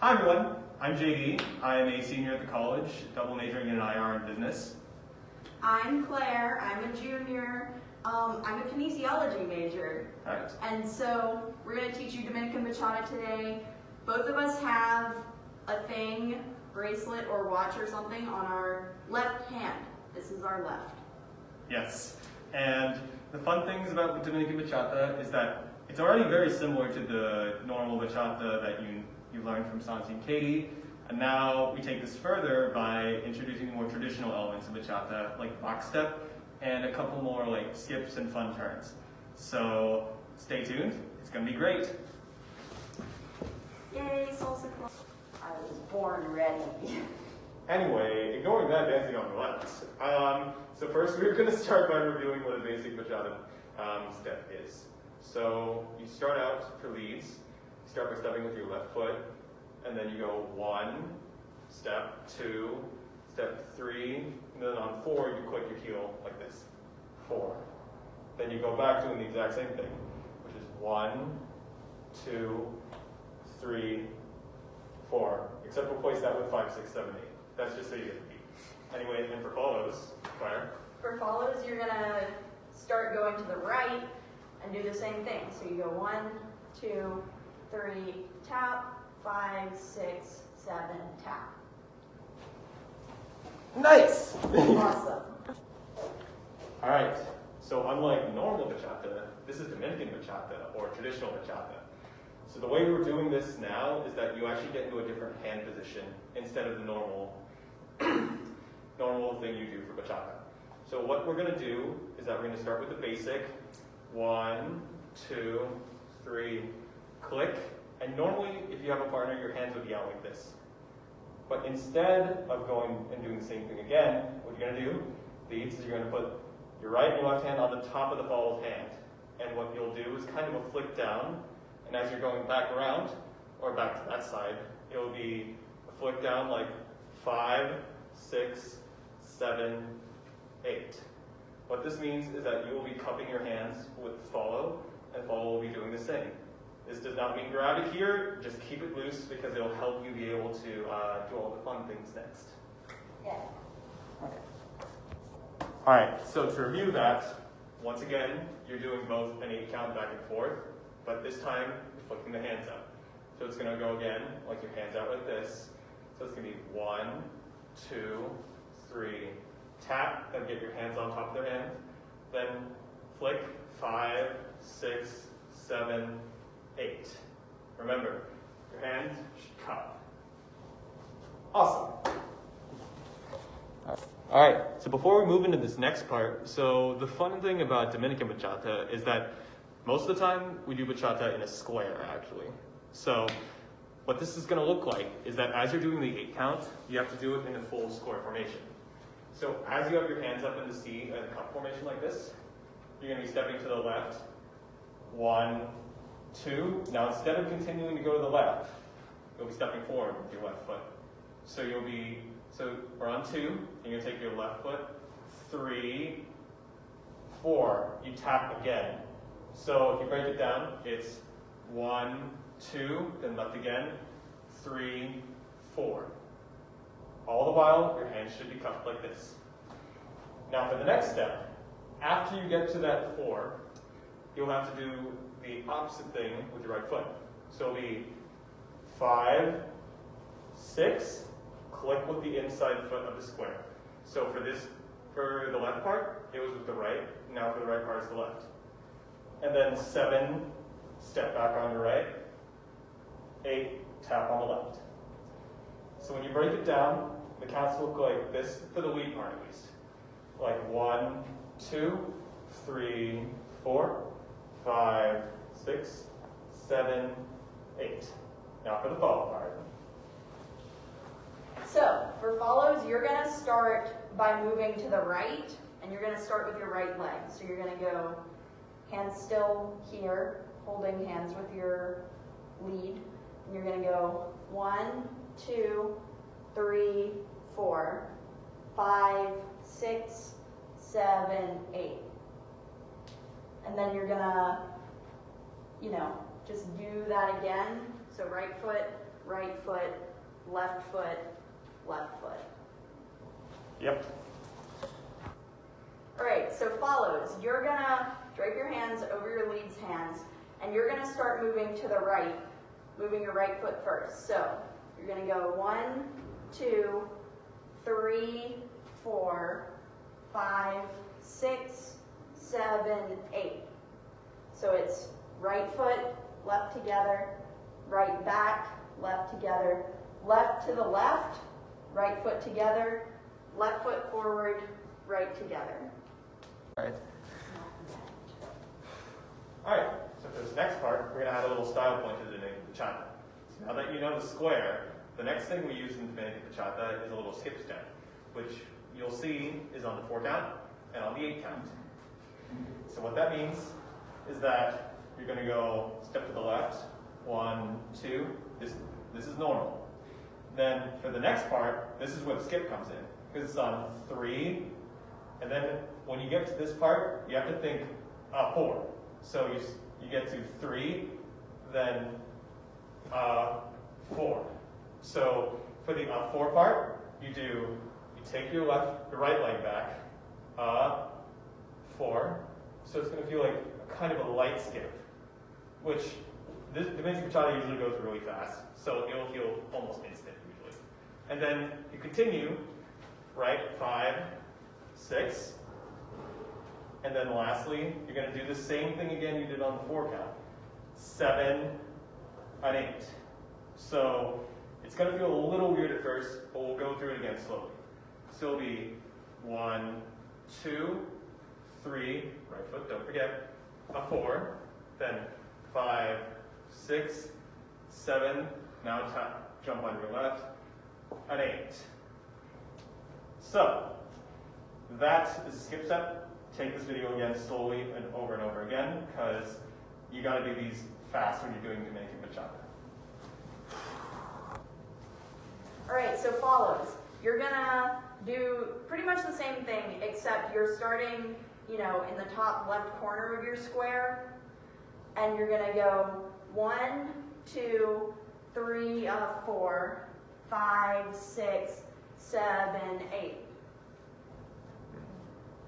Hi everyone, I'm JD. I'm a senior at the college, double majoring in IR and business. I'm Claire. I'm a junior. I'm a kinesiology major. All right. And so we're going to teach you Dominican Bachata today. Both of us have a thing, bracelet or watch or something on our left hand. This is our left. Yes, and the fun things about Dominican Bachata is that it's already very similar to the normal bachata that you learned from Salsa and Katie, and now we take this further by introducing more traditional elements of bachata, like box step, and a couple more like skips and fun turns. So stay tuned, it's going to be great. Yay, Salsa Club. I was born ready. Anyway, ignoring that dancing on the left. So first we're going to start by reviewing what a basic bachata step is. So you start out for leads, you start by stepping with your left foot, and then you go 1, step 2, step 3, and then on 4 you click your heel like this, 4. Then you go back doing the exact same thing, which is 1, 2, 3, 4, except replace that with 5, 6, 7, 8. That's just so you get the beat. Anyway, and for follows, Claire. For follows, you're going to start going to the right and do the same thing. So you go 1, 2, 3, tap, 5, 6, 7, tap. Nice! Awesome. All right, so unlike normal bachata, this is Dominican bachata or traditional bachata. So the way we're doing this now is that you actually get into a different hand position instead of the normal thing you do for bachata. So what we're going to do is that we're going to start with the basic 1, 2, 3, click. And normally, if you have a partner, your hands would be out like this. But instead of going and doing the same thing again, what you're going to do, leads, is you're going to put your right and your left hand on the top of the followed hand. And what you'll do is kind of a flick down. And as you're going back around, or back to that side, it will be a flick down like 5, 6, 7, 8. What this means is that you will be cupping your hands with follow, and follow will be doing the same. This does not mean grab it here, just keep it loose because it'll help you be able to do all the fun things next. Yeah. Okay. All right, so to review that, once again, you're doing both an 8 count back and forth, but this time you're flicking the hands up. So it's going to go again, like your hands out like this. So it's going to be 1, 2, 3, tap, and get your hands on top of their hand. Then flick, 5, 6, 7, 8. Remember, your hands should cup. Awesome. All right, so before we move into this next part, so the fun thing about Dominican bachata is that most of the time we do bachata in a square, actually. So what this is going to look like is that as you're doing the 8 count, you have to do it in a full square formation. So as you have your hands up in the C and cup formation like this, you're going to be stepping to the left. 1, 2. Now instead of continuing to go to the left, you'll be stepping forward with your left foot. So we're on 2. You're going to take your left foot. 3, 4. You tap again. So if you break it down, it's 1, 2, then left again, 3, 4. All the while, your hands should be cupped like this. Now for the next step, after you get to that 4, you'll have to do the opposite thing with your right foot. So it'll be 5, 6, click with the inside foot of the square. So for the left part, it was with the right. Now for the right part, it's the left. And then 7, step back on your right. 8, tap on the left. So when you break it down, the counts look like this for the lead part at least. Like 1, 2, 3, 4, 5, 6, 7, 8. Now for the follow part. So for follows, you're going to start by moving to the right, and you're going to start with your right leg. So you're going to go hands still here, holding hands with your lead. And you're going to go 1, 2, 3, 4, 5, 6, 7, 8. And then you're going to, just do that again. So right foot right foot, left foot, left foot. Yep. All right, so follows. You're gonna drape your hands over your lead's hands, and you're gonna start moving to the right, moving your right foot first. So you're gonna go 1, 2, 3, 4, 5, 6, 7, 8. So it's right foot, left together, right back, left together, left to the left, right foot together, left foot forward, right together. Alright. Alright, so for this next part, we're going to add a little style point to the Dominican Bachata. So now that you know the square, the next thing we use in Dominican Bachata is a little skip step, which you'll see is on the 4 count and on the 8 count. So what that means is that you're going to go step to the left, 1, 2, this is normal. Then for the next part, this is where the skip comes in, because it's on 3, and then when you get to this part, you have to think 4. So you get to 3, then 4. So for the 4 part, you take your right leg back, 4. So it's going to feel like a kind of a light skip, which this Dominican Bachata usually goes really fast, so it'll feel almost instant usually. And then you continue, right, 5, 6, and then lastly, you're going to do the same thing again you did on the 4 count, 7, and 8. So it's going to feel a little weird at first, but we'll go through it again slowly. So it'll be 1, 2, 3, right foot, don't forget, 4, then 5, 6, 7, now jump on your left, and 8. So, that is a skip step. Take this video again slowly and over again, because you got to do these fast when you're doing Dominican Bachata. All right, so follows. You're gonna do pretty much the same thing, except you're starting, in the top left corner of your square, and you're gonna go 1, 2, 3, 4, 5, 6, 7, 8.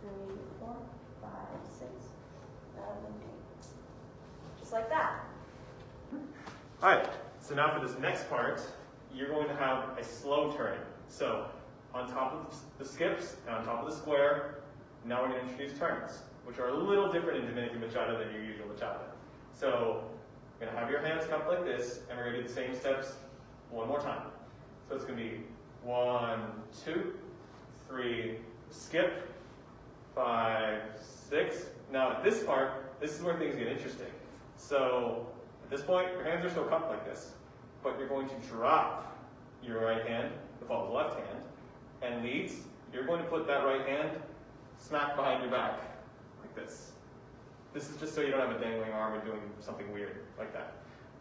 3, 4, 5, 6, 7, 8. Just like that. All right, so now for this next part, you're going to have a slow turning. So on top of the skips and on top of the square, now we're going to introduce turns, which are a little different in Dominican Bachata than your usual bachata. So you're going to have your hands cupped like this, and we're going to do the same steps one more time. So it's going to be 1, 2, 3, skip, 5, 6. Now at this part, this is where things get interesting. So at this point, your hands are still cupped like this, but you're going to drop your right hand to follow the left hand, and leads, you're going to put that right hand smack behind your back, like this. This is just so you don't have a dangling arm and doing something weird like that.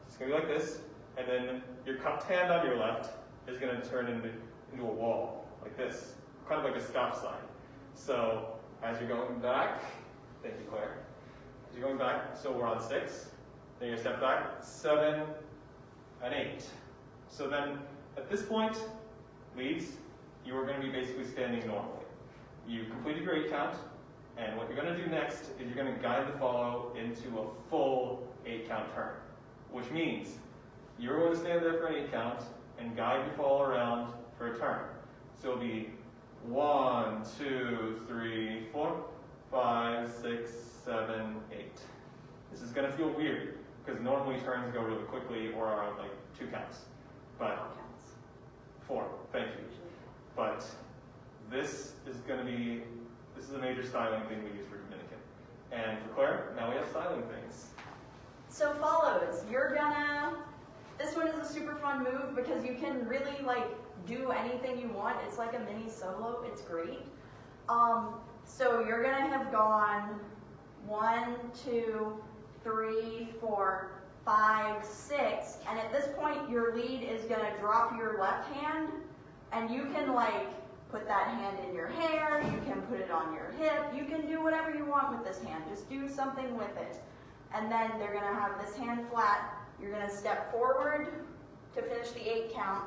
It's going to be like this, and then your cupped hand on your left is going to turn into a wall, like this, kind of like a stop sign. So as you're going back, thank you, Claire. As you're going back, so we're on 6, then you step back, 7, and 8. So then, at this point, leads, you are going to be basically standing normally. You completed your 8 count, and what you're going to do next is you're going to guide the follow into a full 8 count turn, which means you're going to stand there for an 8 count and guide your follow around for a turn. So it'll be 1, 2, 3, 4, 5, 6, 7, 8. This is going to feel weird, because normally turns go really quickly or are like 2 counts. But 4, thank you. But this is a major styling thing we use for Dominican. And for Claire, now we have styling things. So follows, this one is a super fun move because you can really do anything you want. It's like a mini solo, it's great. So you're gonna have gone 1, 2, 3, 4, 5, 6, and at this point your lead is gonna drop your left hand, and you can put that hand in your hair, you can put it on your hip, you can do whatever you want with this hand, just do something with it. And then they're gonna have this hand flat, you're gonna step forward to finish the 8 count.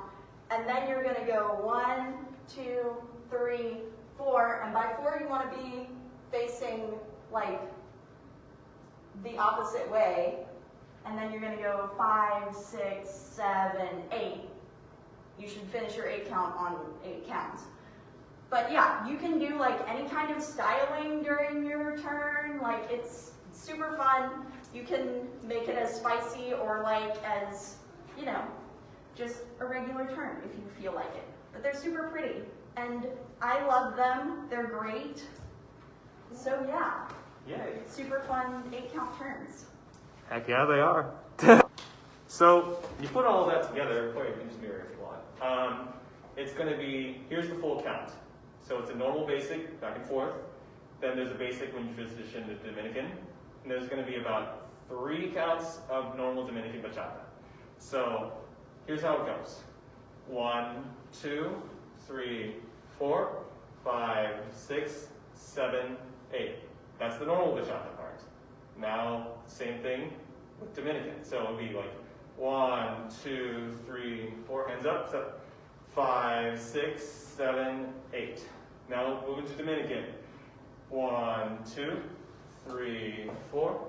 And then you're gonna go 1, 2, 3, 4. And by 4, you wanna be facing like the opposite way. And then you're gonna go 5, 6, 7, 8. You should finish your 8 count on 8 counts. But yeah, you can do like any kind of styling during your turn. Like it's super fun. You can make it as spicy or like as, you know, just a regular turn if you feel like it. But they're super pretty and I love them. They're great. So yeah. Yay. Super fun 8 count turns. Heck yeah, they are. So you put all that together, or you can just mirror if you want. It's gonna be, here's the full count. So it's a normal basic, back and forth. Then there's a basic when you transition to Dominican. And there's gonna be about 3 counts of normal Dominican bachata. So here's how it goes. 1, 2, 3, 4, 5, 6, 7, 8. That's the normal bachata part. Now, same thing with Dominican. So it'll be like 1, 2, 3, 4, hands up. So 5, 6, 7, 8. Now moving to Dominican. 1, 2, 3, 4,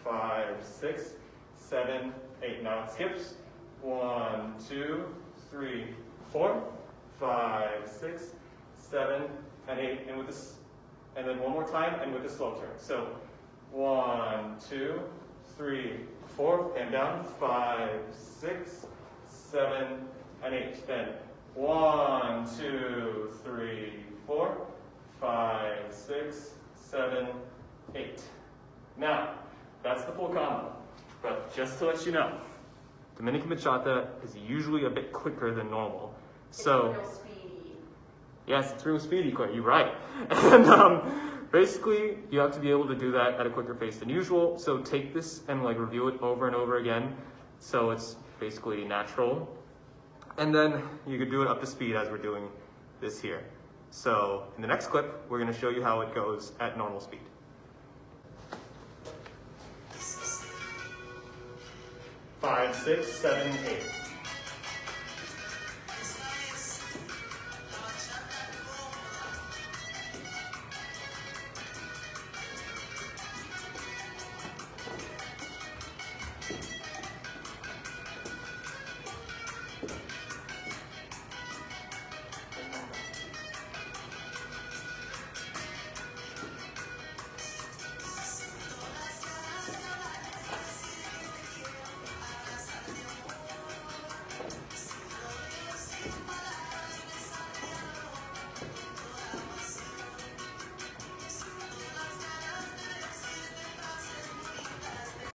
5, 6, 7, 8. Now it skips. 1, 2, 3, 4, 5, 6, 7, and 8. And with this, and then one more time, and with the slow turn. So 1, 2, 3, 4, and down. 5, 6, 7, and 8. Then 1, 2, 3, 4, 5, 6, 7, 8. Now, that's the full combo. But just to let you know, Dominican bachata is usually a bit quicker than normal. So, It's real speedy. yes, it's real speedy, quite. You're right. And basically, you have to be able to do that at a quicker pace than usual. So take this and like review it over and over again, so it's basically natural. And then you could do it up to speed as we're doing this here. So in the next clip, we're going to show you how it goes at normal speed. 5, 6, 7, 8.